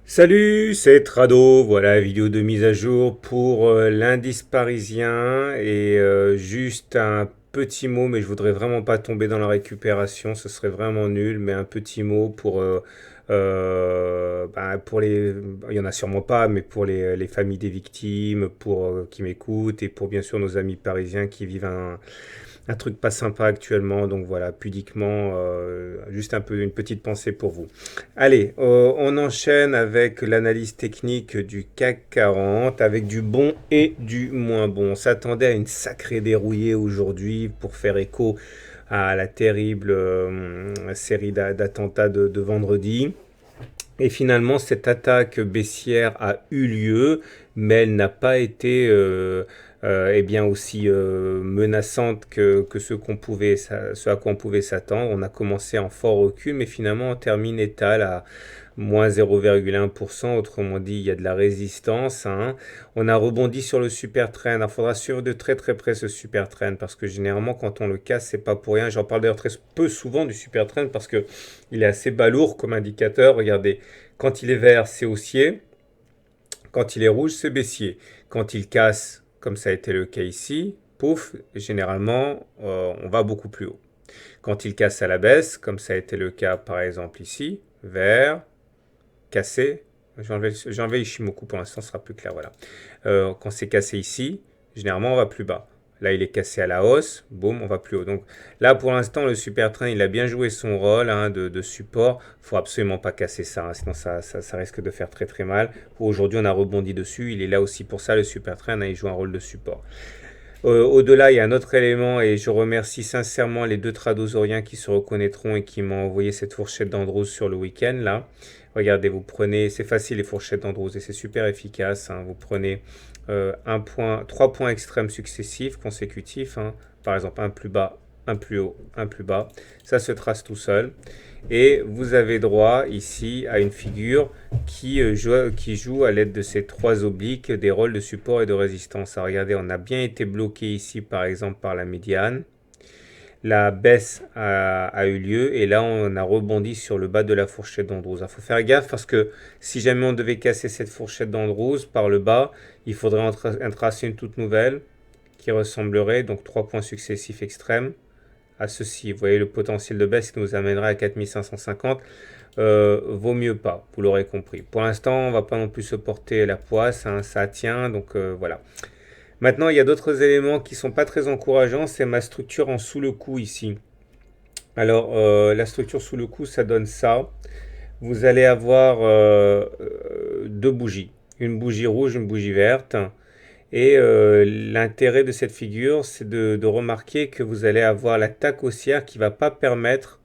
Salut, c'est Trado. Voilà, vidéo de mise à jour pour l'indice parisien et juste un petit mot, mais je voudrais vraiment pas tomber dans la récupération, ce serait vraiment nul, mais un petit mot pour les, il y en a sûrement pas, mais pour les familles des victimes, pour qui m'écoutent et pour bien sûr nos amis parisiens qui vivent un truc pas sympa actuellement. Donc voilà, pudiquement, juste un peu une petite pensée pour vous. Allez, on enchaîne avec l'analyse technique du CAC 40, avec du bon et du moins bon. On s'attendait à une sacrée dérouillée aujourd'hui pour faire écho à la terrible série d'attentats de vendredi. Et finalement, cette attaque baissière a eu lieu, mais elle n'a pas été eh bien aussi menaçante que ce à quoi on pouvait s'attendre. On a commencé en fort recul, mais finalement on termine étal à moins 0,1%. Autrement dit, il y a de la résistance, hein. On a rebondi sur le super trend. Il faudra suivre de très très près ce super trend parce que généralement quand on le casse, c'est pas pour rien. J'en parle d'ailleurs très peu souvent du super trend parce que il est assez balourd comme indicateur. Regardez, quand il est vert, c'est haussier. Quand il est rouge, c'est baissier. Quand il casse, comme ça a été le cas ici, pouf, généralement, on va beaucoup plus haut. Quand il casse à la baisse, comme ça a été le cas par exemple ici, vert, cassé, j'ai enlevé Ishimoku pour l'instant, ce sera plus clair, voilà. Quand c'est cassé ici, généralement on va plus bas. Là, il est cassé à la hausse, boum, on va plus haut. Donc là, pour l'instant, le super train, il a bien joué son rôle hein, de support. Il faut absolument pas casser ça, hein, sinon ça risque de faire très très mal. Aujourd'hui, on a rebondi dessus. Il est là aussi pour ça, le super train, hein, il joue un rôle de support. Au-delà, il y a un autre élément et je remercie sincèrement les deux tradosoriens qui se reconnaîtront et qui m'ont envoyé cette fourchette d'Andrews sur le week-end là. Regardez, vous prenez, c'est facile les fourchettes d'Andrews et c'est super efficace, hein. Vous prenez un point, trois points extrêmes successifs, consécutifs, hein. Par exemple un plus bas, un plus haut, un plus bas. Ça se trace tout seul. Et vous avez droit ici à une figure qui joue à l'aide de ces trois obliques des rôles de support et de résistance. Alors regardez, on a bien été bloqué ici par exemple par la médiane. La baisse a eu lieu et là on a rebondi sur le bas de la fourchette d'Andrews. Il faut faire gaffe parce que si jamais on devait casser cette fourchette d'Andrews par le bas, il faudrait en tracer une toute nouvelle qui ressemblerait donc trois points successifs extrêmes à ceci. Vous voyez le potentiel de baisse qui nous amènerait à 4550. Vaut mieux pas, vous l'aurez compris. Pour l'instant, on va pas non plus se porter la poisse, hein, ça tient, donc voilà. Maintenant, il y a d'autres éléments qui sont pas très encourageants, c'est ma structure en sous le coup ici. Alors, la structure sous le coup, ça donne ça. Vous allez avoir deux bougies, une bougie rouge, une bougie verte. Et l'intérêt de cette figure, c'est de remarquer que vous allez avoir l'attaque haussière qui ne va pas permettre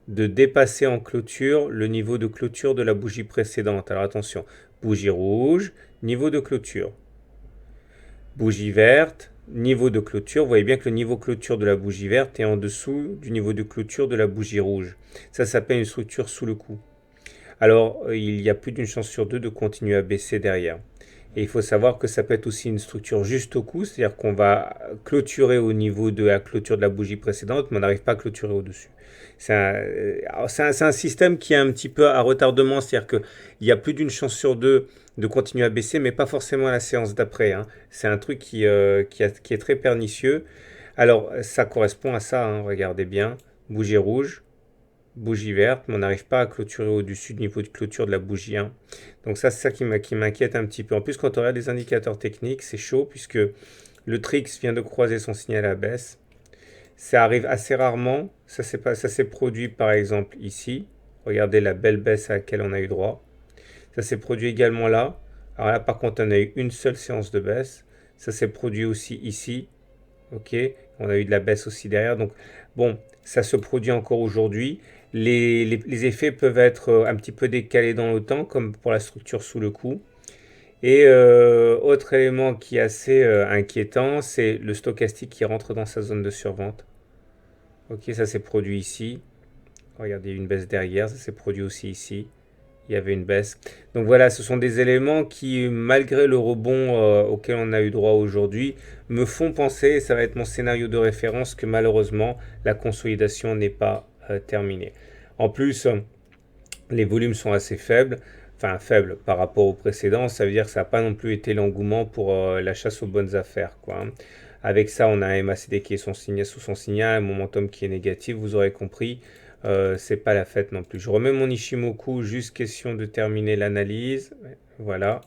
de dépasser en clôture le niveau de clôture de la bougie précédente. Alors attention, bougie rouge, niveau de clôture. Bougie verte, niveau de clôture. Vous voyez bien que le niveau de clôture de la bougie verte est en dessous du niveau de clôture de la bougie rouge. Ça s'appelle une structure sous le coup. Alors, il y a plus d'une chance sur deux de continuer à baisser derrière. Et il faut savoir que ça peut être aussi une structure juste au cou, c'est-à-dire qu'on va clôturer au niveau de la clôture de la bougie précédente, mais on n'arrive pas à clôturer au-dessus. C'est un système qui est un petit peu à retardement, c'est-à-dire qu'il y a plus d'une chance sur deux de continuer à baisser, mais pas forcément à la séance d'après, hein. C'est un truc qui est très pernicieux. Alors, ça correspond à ça, hein, regardez bien. Bougie rouge, bougie verte, mais on n'arrive pas à clôturer au-dessus du niveau de clôture de la bougie 1. Donc ça, c'est ça qui m'inquiète un petit peu. En plus, quand on regarde les indicateurs techniques, c'est chaud puisque le Trix vient de croiser son signal à baisse. Ça arrive assez rarement. Ça s'est produit par exemple ici. Regardez la belle baisse à laquelle on a eu droit. Ça s'est produit également là. Alors là, par contre, on a eu une seule séance de baisse. Ça s'est produit aussi ici. Ok, on a eu de la baisse aussi derrière. Donc, bon, ça se produit encore aujourd'hui. Les effets peuvent être un petit peu décalés dans le temps, comme pour la structure sous le coup. Et autre élément qui est assez inquiétant, c'est le stochastique qui rentre dans sa zone de survente. Ok, ça s'est produit ici. Regardez, une baisse derrière, ça s'est produit aussi ici. Il y avait une baisse. Donc voilà, ce sont des éléments qui, malgré le rebond auquel on a eu droit aujourd'hui, me font penser, et ça va être mon scénario de référence, que malheureusement, la consolidation n'est pas terminée. En plus, les volumes sont assez faibles. enfin faible par rapport au précédent. Ça veut dire que ça n'a pas non plus été l'engouement pour la chasse aux bonnes affaires, quoi, hein. Avec ça, on a un MACD qui est sous son signal, un momentum qui est négatif, vous aurez compris. C'est pas la fête non plus. Je remets mon Ishimoku, juste question de terminer l'analyse. Voilà.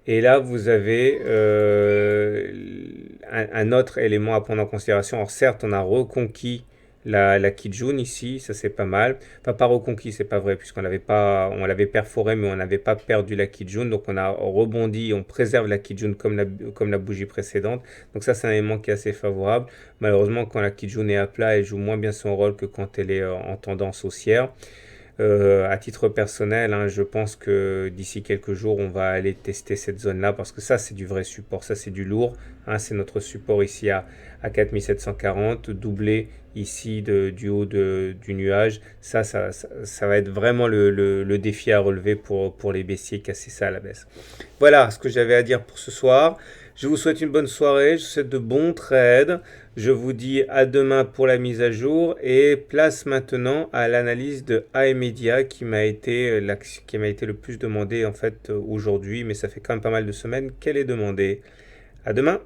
Et là, vous avez un autre élément à prendre en considération. Alors certes, on a reconquis la Kijun ici, ça c'est pas mal. Enfin, pas reconquis, c'est pas vrai, puisqu'on l'avait pas, on l'avait perforé, mais on n'avait pas perdu la Kijun. Donc on a rebondi, on préserve la Kijun comme la bougie précédente. Donc ça, c'est un élément qui est assez favorable. Malheureusement, quand la Kijun est à plat, elle joue moins bien son rôle que quand elle est en tendance haussière. À titre personnel, hein, je pense que d'ici quelques jours, on va aller tester cette zone-là parce que ça, c'est du vrai support, ça, c'est du lourd, hein, c'est notre support ici à 4740, doublé ici du haut du nuage. Ça va être vraiment le défi à relever pour les baissiers, casser ça à la baisse. Voilà ce que j'avais à dire pour ce soir. Je vous souhaite une bonne soirée, je vous souhaite de bons trades. Je vous dis à demain pour la mise à jour et place maintenant à l'analyse de AMedia qui m'a été le plus demandé en fait aujourd'hui, mais ça fait quand même pas mal de semaines qu'elle est demandée. À demain.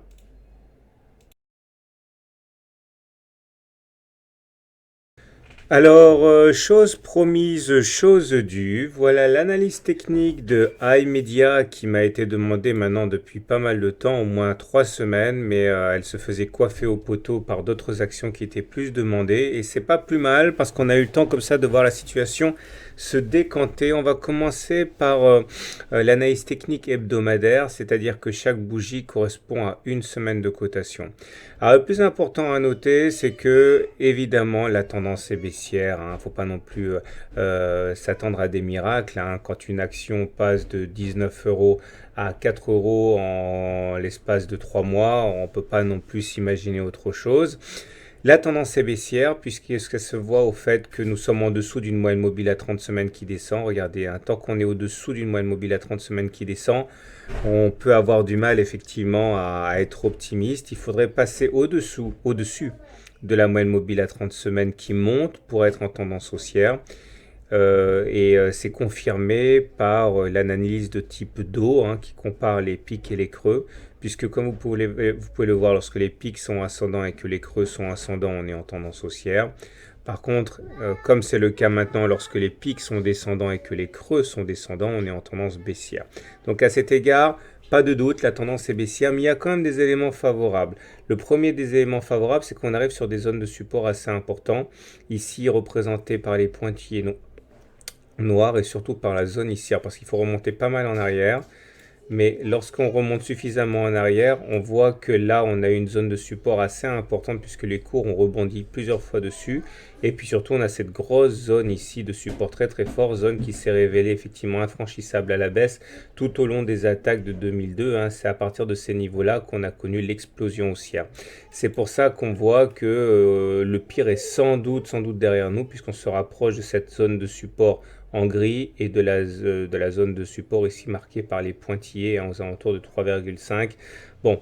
Alors, chose promise, chose due, voilà l'analyse technique de iMedia qui m'a été demandée maintenant depuis pas mal de temps, au moins 3 semaines, mais elle se faisait coiffer au poteau par d'autres actions qui étaient plus demandées, et c'est pas plus mal parce qu'on a eu le temps comme ça de voir la situation se décanter. On va commencer par l'analyse technique hebdomadaire, c'est-à-dire que chaque bougie correspond à une semaine de cotation. Alors, le plus important à noter, c'est que évidemment la tendance est baissière. Il ne faut pas non plus s'attendre à des miracles, hein. Quand une action passe de 19 euros à 4 euros en l'espace de 3 mois, on ne peut pas non plus s'imaginer autre chose. La tendance est baissière puisqu'elle se voit au fait que nous sommes en dessous d'une moyenne mobile à 30 semaines qui descend. Regardez, hein, tant qu'on est au-dessous d'une moyenne mobile à 30 semaines qui descend, on peut avoir du mal effectivement à être optimiste. Il faudrait passer au-dessus de la moyenne mobile à 30 semaines qui monte pour être en tendance haussière. C'est confirmé par l'analyse de type d'eau, hein, qui compare les pics et les creux, puisque comme vous pouvez le voir, lorsque les pics sont ascendants et que les creux sont ascendants, on est en tendance haussière. Par contre, comme c'est le cas maintenant, lorsque les pics sont descendants et que les creux sont descendants, on est en tendance baissière. Donc à cet égard, pas de doute, la tendance est baissière, mais il y a quand même des éléments favorables. Le premier des éléments favorables, c'est qu'on arrive sur des zones de support assez importantes, ici représentées par les pointillés noirs et surtout par la zone haussière, parce qu'il faut remonter pas mal en arrière. Mais lorsqu'on remonte suffisamment en arrière, on voit que là, on a une zone de support assez importante puisque les cours ont rebondi plusieurs fois dessus. Et puis surtout, on a cette grosse zone ici de support très très fort, zone qui s'est révélée effectivement infranchissable à la baisse tout au long des attaques de 2002. Hein. C'est à partir de ces niveaux-là qu'on a connu l'explosion haussière. C'est pour ça qu'on voit que le pire est sans doute derrière nous puisqu'on se rapproche de cette zone de support en gris et de la zone de support ici marquée par les pointillés, hein, aux alentours de 3,5. Bon,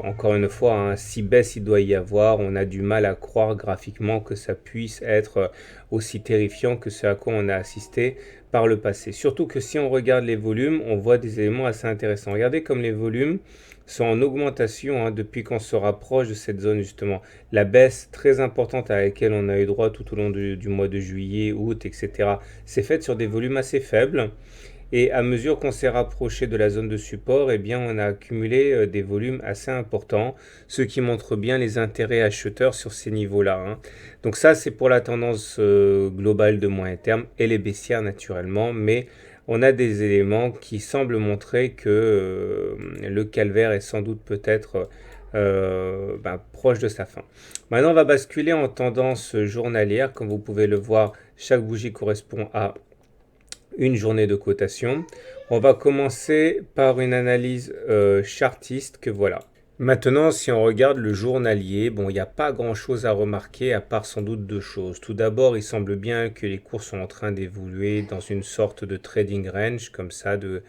encore une fois, hein, si baisse il doit y avoir, on a du mal à croire graphiquement que ça puisse être aussi terrifiant que ce à quoi on a assisté par le passé. Surtout que si on regarde les volumes, on voit des éléments assez intéressants. Regardez comme les volumes sont en augmentation, hein, depuis qu'on se rapproche de cette zone justement. La baisse très importante à laquelle on a eu droit tout au long du mois de juillet, août, etc., c'est faite sur des volumes assez faibles. Et à mesure qu'on s'est rapproché de la zone de support, eh bien, on a accumulé des volumes assez importants, ce qui montre bien les intérêts acheteurs sur ces niveaux-là, hein. Donc ça, c'est pour la tendance globale de moyen terme et les baissières naturellement, mais on a des éléments qui semblent montrer que le calvaire est sans doute peut-être proche de sa fin. Maintenant, on va basculer en tendance journalière. Comme vous pouvez le voir, chaque bougie correspond à une journée de cotation. On va commencer par une analyse chartiste que voilà. Maintenant, si on regarde le journalier, bon, il n'y a pas grand-chose à remarquer à part sans doute deux choses. Tout d'abord, il semble bien que les cours sont en train d'évoluer dans une sorte de trading range, comme ça, de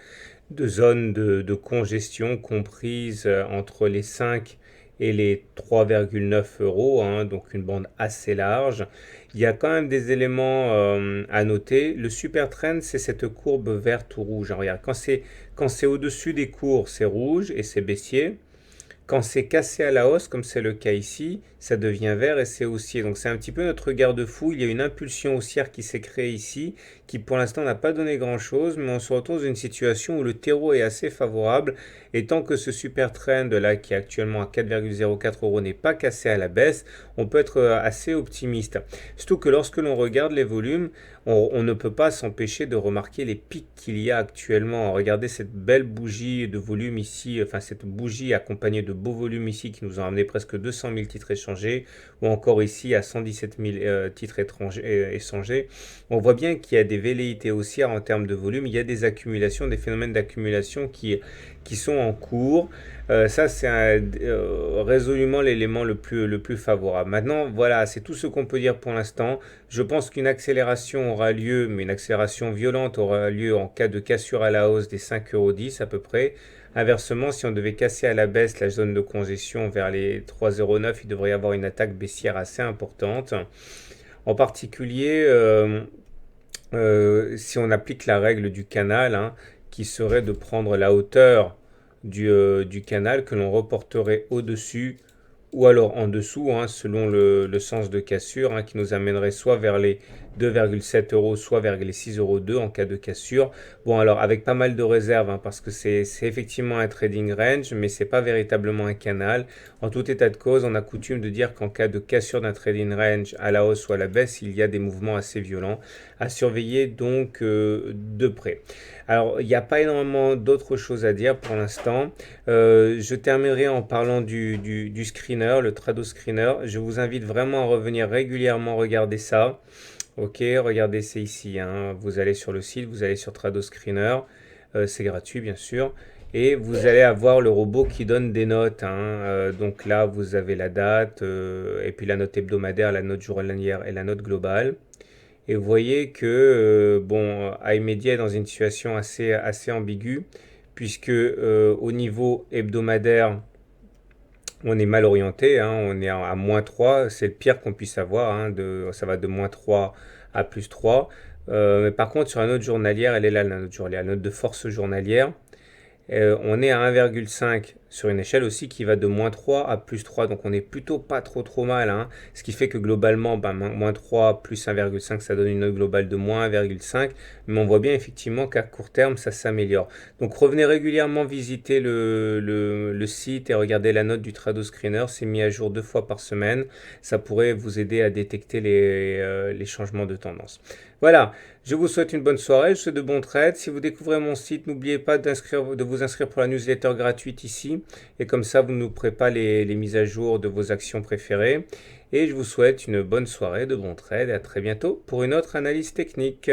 zone de congestion comprise entre les 5 et les 3,9 euros, hein, donc une bande assez large. il y a quand même des éléments à noter. Le super trend, c'est cette courbe verte ou rouge. Hein, regarde, quand c'est au-dessus des cours, c'est rouge et c'est baissier. Quand c'est cassé à la hausse, comme c'est le cas ici, ça devient vert et c'est haussier. Donc c'est un petit peu notre garde-fou. Il y a une impulsion haussière qui s'est créée ici, qui pour l'instant n'a pas donné grand-chose, mais on se retrouve dans une situation où le terreau est assez favorable. Et tant que ce super trend là, qui est actuellement à 4,04 euros, n'est pas cassé à la baisse, on peut être assez optimiste. Surtout que lorsque l'on regarde les volumes, on ne peut pas s'empêcher de remarquer les pics qu'il y a actuellement. Regardez cette belle bougie de volume ici, enfin cette bougie accompagnée de beaux volumes ici qui nous ont amené presque 200 000 titres échangés, ou encore ici à 117 000 titres échangés. On voit bien qu'il y a des velléités haussières en termes de volume, il y a des accumulations, des phénomènes d'accumulation qui sont en cours. Ça, c'est résolument l'élément le plus favorable. Maintenant, voilà, c'est tout ce qu'on peut dire pour l'instant. Je pense qu'une accélération aura lieu, mais une accélération violente aura lieu en cas de cassure à la hausse des 5,10 € à peu près. Inversement, si on devait casser à la baisse la zone de congestion vers les 3,09 €, il devrait y avoir une attaque baissière assez importante. En particulier, si on applique la règle du canal, hein, qui serait de prendre la hauteur du canal que l'on reporterait au-dessus ou alors en dessous, hein, selon le sens de cassure, hein, qui nous amènerait soit vers les 2,7 euros, soit vers les 6,02 € en cas de cassure. Bon, alors avec pas mal de réserves, hein, parce que c'est effectivement un trading range, mais c'est pas véritablement un canal. En tout état de cause, on a coutume de dire qu'en cas de cassure d'un trading range à la hausse ou à la baisse, il y a des mouvements assez violents à surveiller donc de près. Alors, il n'y a pas énormément d'autres choses à dire pour l'instant. Je terminerai en parlant du screener, le Trado Screener. Je vous invite vraiment à revenir régulièrement regarder ça. Ok, regardez, c'est ici. Hein. Vous allez sur le site, vous allez sur Trado Screener. C'est gratuit, bien sûr. Et vous allez avoir le robot qui donne des notes. Hein. Donc là, vous avez la date, et puis la note hebdomadaire, la note journalière et la note globale. Et vous voyez que bon, iMedia est dans une situation assez ambiguë, puisque au niveau hebdomadaire, on est mal orienté, hein, on est à moins 3, c'est le pire qu'on puisse avoir, hein, ça va de moins 3 à plus 3. Mais par contre, sur la note journalière, elle est là, la note journalière, la note de force journalière. On est à 1,5 sur une échelle aussi qui va de moins 3 à plus 3. Donc on est plutôt pas trop mal. Hein. Ce qui fait que globalement, moins 3 plus 1,5, ça donne une note globale de moins 1,5. Mais on voit bien effectivement qu'à court terme, ça s'améliore. Donc revenez régulièrement visiter le site et regardez la note du Trado Screener. C'est mis à jour 2 fois par semaine. Ça pourrait vous aider à détecter les changements de tendance. Voilà, je vous souhaite une bonne soirée, je vous souhaite de bons trades. Si vous découvrez mon site, n'oubliez pas de vous inscrire pour la newsletter gratuite ici. Et comme ça, vous ne louperez pas les mises à jour de vos actions préférées. Et je vous souhaite une bonne soirée, de bons trades et à très bientôt pour une autre analyse technique.